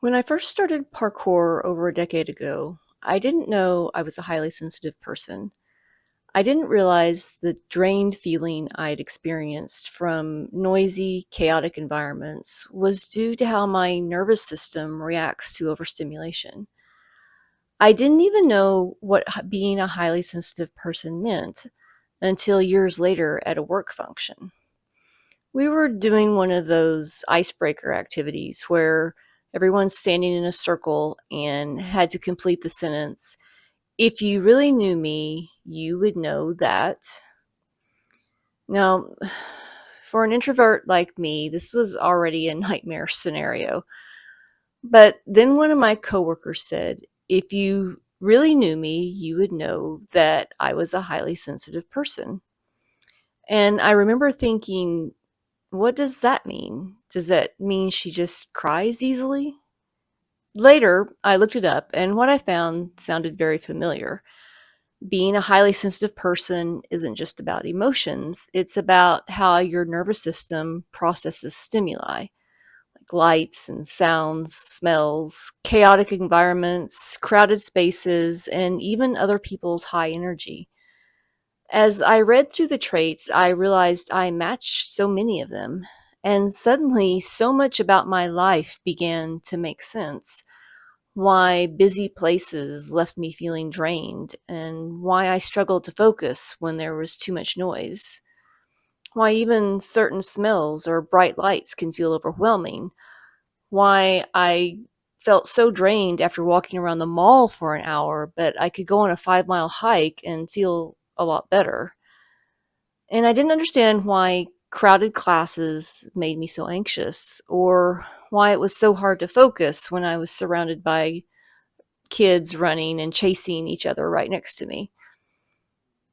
When I first started parkour over a decade ago, I didn't know I was a highly sensitive person. I didn't realize the drained feeling I'd experienced from noisy, chaotic environments was due to how my nervous system reacts to overstimulation. I didn't even know what being a highly sensitive person meant until years later at a work function. We were doing one of those icebreaker activities where everyone's standing in a circle and had to complete the sentence. If you really knew me, you would know that. Now, for an introvert like me, this was already a nightmare scenario. But then one of my coworkers said, if you really knew me, you would know that I was a highly sensitive person. And I remember thinking, what does that mean? Does that mean she just cries easily? Later, I looked it up, and what I found sounded very familiar. Being a highly sensitive person isn't just about emotions, it's about how your nervous system processes stimuli, like lights and sounds, smells, chaotic environments, crowded spaces, and even other people's high energy. As I read through the traits, I realized I matched so many of them, and suddenly so much about my life began to make sense. Why busy places left me feeling drained, and why I struggled to focus when there was too much noise. Why even certain smells or bright lights can feel overwhelming. Why I felt so drained after walking around the mall for an hour, but I could go on a 5-mile hike and feel a lot better. And I didn't understand why crowded classes made me so anxious, or why it was so hard to focus when I was surrounded by kids running and chasing each other right next to me.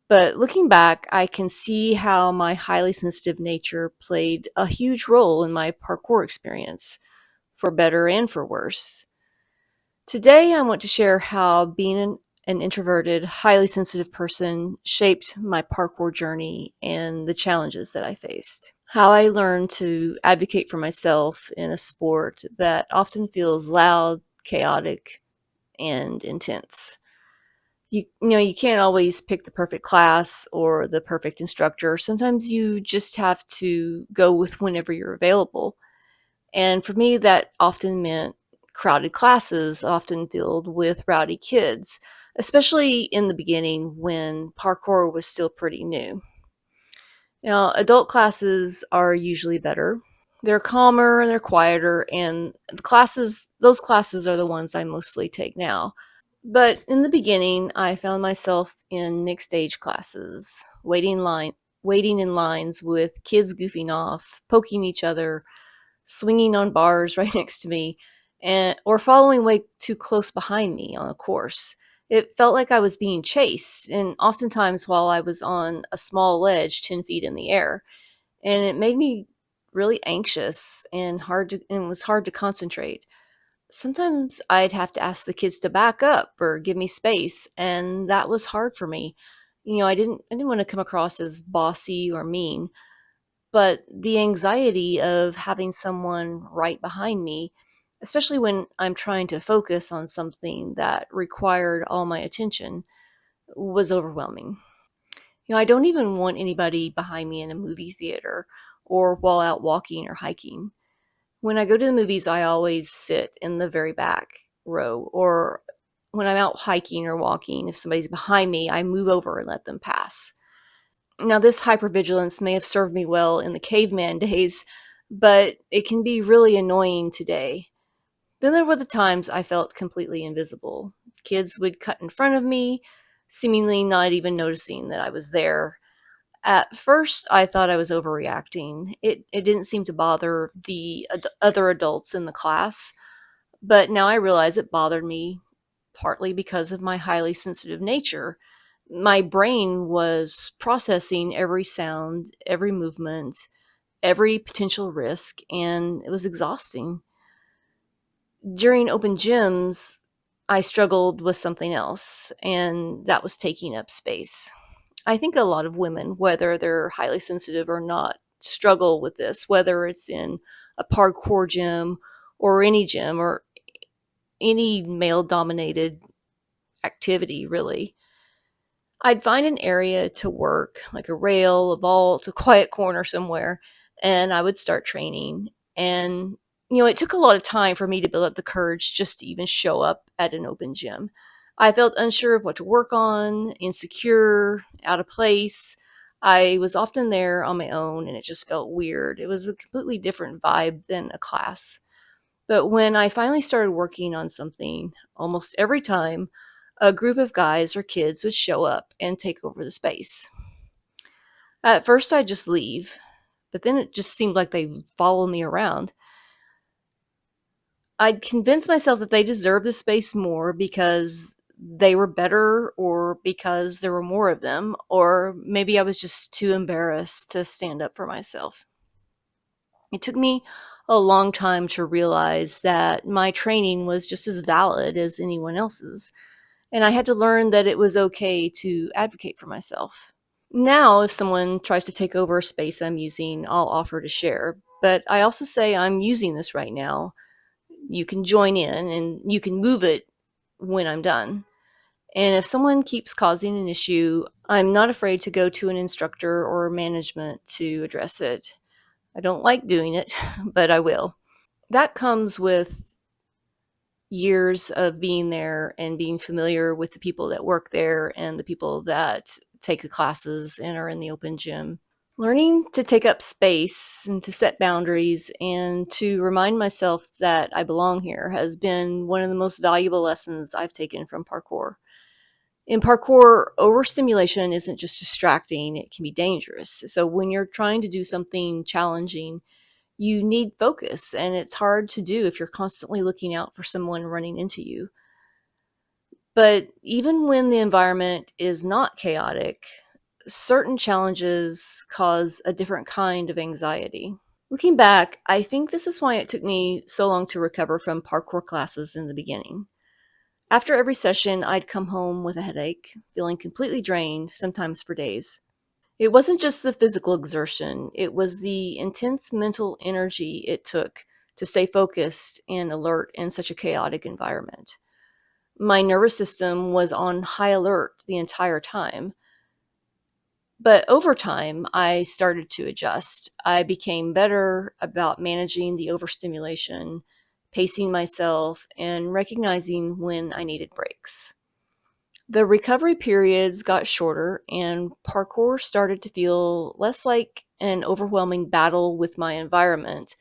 But looking back, I can see how my highly sensitive nature played a huge role in my parkour experience, for better and for worse. Today, I want to share how being an introverted, highly sensitive person shaped my parkour journey and the challenges that I faced. How I learned to advocate for myself in a sport that often feels loud, chaotic, and intense. You can't always pick the perfect class or the perfect instructor. Sometimes you just have to go with whenever you're available. And for me, that often meant crowded classes, often filled with rowdy kids, especially in the beginning when parkour was still pretty new. Now, adult classes are usually better. They're calmer, they're quieter, and those classes are the ones I mostly take now. But in the beginning, I found myself in mixed age classes, waiting in lines with kids goofing off, poking each other, swinging on bars right next to me, and or following way too close behind me on a course. It felt like I was being chased, and oftentimes while I was on a small ledge 10 feet in the air. And it made me really anxious and was hard to concentrate. Sometimes I'd have to ask the kids to back up or give me space, and that was hard for me. I didn't want to come across as bossy or mean, but the anxiety of having someone right behind me, especially when I'm trying to focus on something that required all my attention, was overwhelming. I don't even want anybody behind me in a movie theater or while out walking or hiking. When I go to the movies, I always sit in the very back row, or when I'm out hiking or walking, if somebody's behind me, I move over and let them pass. Now, this hypervigilance may have served me well in the caveman days, but it can be really annoying today. Then there were the times I felt completely invisible. Kids would cut in front of me, seemingly not even noticing that I was there. At first, I thought I was overreacting. It didn't seem to bother the other adults in the class, but now I realize it bothered me partly because of my highly sensitive nature. My brain was processing every sound, every movement, every potential risk, and it was exhausting. During open gyms, I struggled with something else, and that was taking up space. I think a lot of women, whether they're highly sensitive or not, struggle with this, whether it's in a parkour gym or any gym or any male-dominated activity, really. I'd find an area to work, like a rail, a vault, a quiet corner somewhere, and I would start training. And, it took a lot of time for me to build up the courage just to even show up at an open gym. I felt unsure of what to work on, insecure, out of place. I was often there on my own, and it just felt weird. It was a completely different vibe than a class. But when I finally started working on something, almost every time, a group of guys or kids would show up and take over the space. At first, I'd just leave, but then it just seemed like they'd follow me around. I'd convince myself that they deserved the space more because they were better or because there were more of them, or maybe I was just too embarrassed to stand up for myself. It took me a long time to realize that my training was just as valid as anyone else's, and I had to learn that it was okay to advocate for myself. Now, if someone tries to take over a space I'm using, I'll offer to share, but I also say, I'm using this right now. You can join in and you can move it when I'm done. And if someone keeps causing an issue, I'm not afraid to go to an instructor or management to address it. I don't like doing it, but I will. That comes with years of being there and being familiar with the people that work there and the people that take the classes and are in the open gym. Learning to take up space and to set boundaries and to remind myself that I belong here has been one of the most valuable lessons I've taken from parkour. In parkour, overstimulation isn't just distracting, it can be dangerous. So when you're trying to do something challenging, you need focus, and it's hard to do if you're constantly looking out for someone running into you. But even when the environment is not chaotic, certain challenges cause a different kind of anxiety. Looking back, I think this is why it took me so long to recover from parkour classes in the beginning. After every session, I'd come home with a headache, feeling completely drained, sometimes for days. It wasn't just the physical exertion, it was the intense mental energy it took to stay focused and alert in such a chaotic environment. My nervous system was on high alert the entire time. But over time, I started to adjust. I became better about managing the overstimulation, pacing myself, and recognizing when I needed breaks. The recovery periods got shorter, and parkour started to feel less like an overwhelming battle with my environment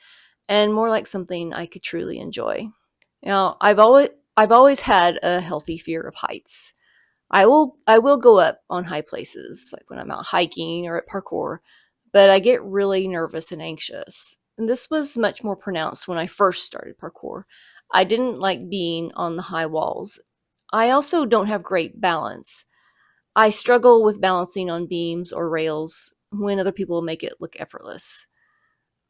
and more like something I could truly enjoy. Now, I've always had a healthy fear of heights. I will go up on high places, like when I'm out hiking or at parkour, but I get really nervous and anxious. And this was much more pronounced when I first started parkour. I didn't like being on the high walls. I also don't have great balance. I struggle with balancing on beams or rails when other people make it look effortless.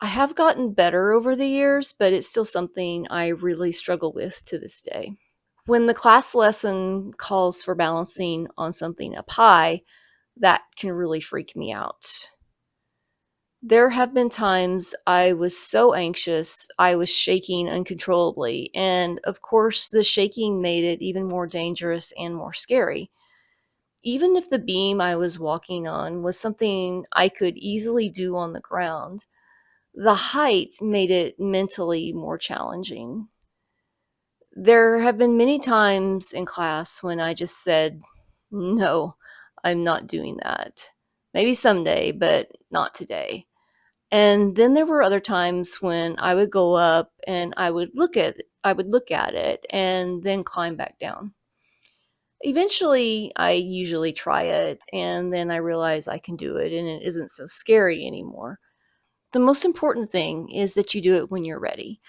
I have gotten better over the years, but it's still something I really struggle with to this day. When the class lesson calls for balancing on something up high, that can really freak me out. There have been times I was so anxious, I was shaking uncontrollably, and of course, the shaking made it even more dangerous and more scary. Even if the beam I was walking on was something I could easily do on the ground, the height made it mentally more challenging. There have been many times in class when I just said, "No, I'm not doing that. Maybe someday, but not today." And then there were other times when I would go up and I would look at it and then climb back down. Eventually, I usually try it and then I realize I can do it and it isn't so scary anymore. The most important thing is that you do it when you're ready,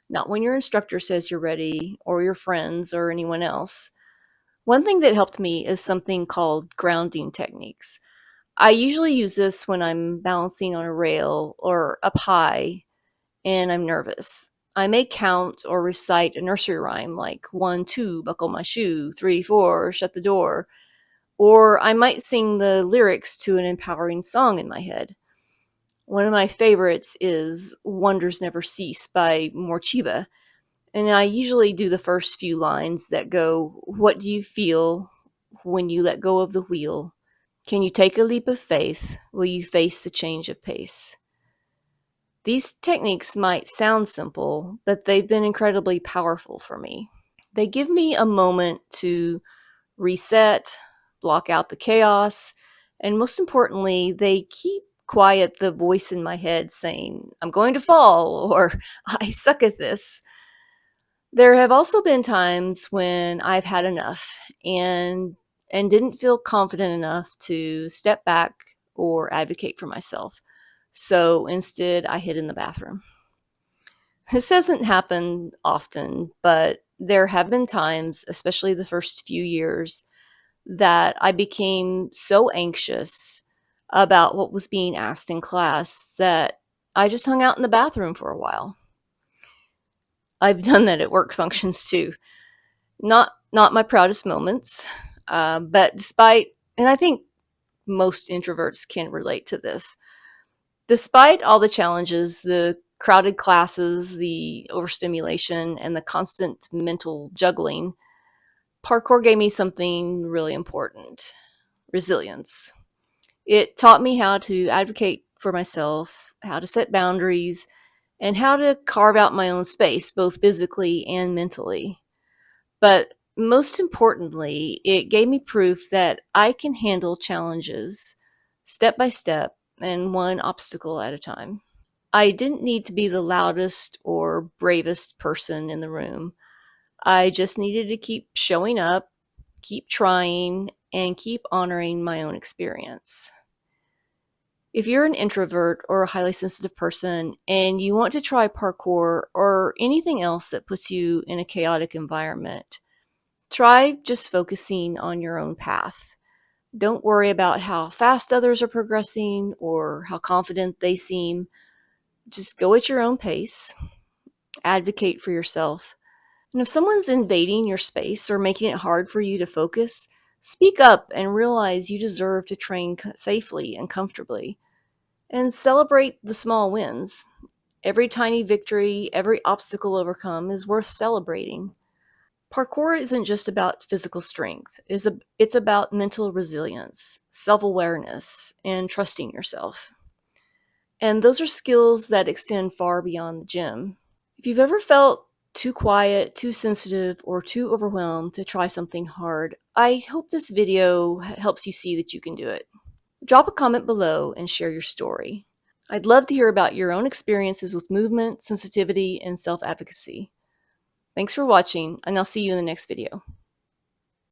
not when your instructor says you're ready or your friends or anyone else. One thing that helped me is something called grounding techniques. I usually use this when I'm balancing on a rail or up high and I'm nervous. I may count or recite a nursery rhyme like 1, 2, buckle my shoe, 3, 4, shut the door. Or I might sing the lyrics to an empowering song in my head. One of my favorites is Wonders Never Cease by Morchiba. And I usually do the first few lines that go, "What do you feel when you let go of the wheel? Can you take a leap of faith? Will you face the change of pace?" These techniques might sound simple, but they've been incredibly powerful for me. They give me a moment to reset, block out the chaos, and most importantly, they keep quiet the voice in my head saying, "I'm going to fall," or "I suck at this." There have also been times when I've had enough and didn't feel confident enough to step back or advocate for myself. So instead, I hid in the bathroom. This doesn't happen often, but there have been times, especially the first few years, that I became so anxious about what was being asked in class that I just hung out in the bathroom for a while. I've done that at work functions too. Not my proudest moments, but despite, and I think most introverts can relate to this. Despite all the challenges, the crowded classes, the overstimulation, and the constant mental juggling, parkour gave me something really important: resilience. It taught me how to advocate for myself, how to set boundaries, and how to carve out my own space, both physically and mentally. But most importantly, it gave me proof that I can handle challenges step by step and one obstacle at a time. I didn't need to be the loudest or bravest person in the room. I just needed to keep showing up, keep trying, and keep honoring my own experience. If you're an introvert or a highly sensitive person and you want to try parkour or anything else that puts you in a chaotic environment, try just focusing on your own path. Don't worry about how fast others are progressing or how confident they seem. Just go at your own pace, advocate for yourself. And if someone's invading your space or making it hard for you to focus, speak up and realize you deserve to train safely and comfortably. And celebrate the small wins. Every tiny victory, every obstacle overcome is worth celebrating. Parkour isn't just about physical strength. It's about mental resilience, self-awareness, and trusting yourself. And those are skills that extend far beyond the gym. If you've ever felt too quiet, too sensitive, or too overwhelmed to try something hard, I hope this video helps you see that you can do it. Drop a comment below and share your story. I'd love to hear about your own experiences with movement, sensitivity, and self-advocacy. Thanks for watching, and I'll see you in the next video.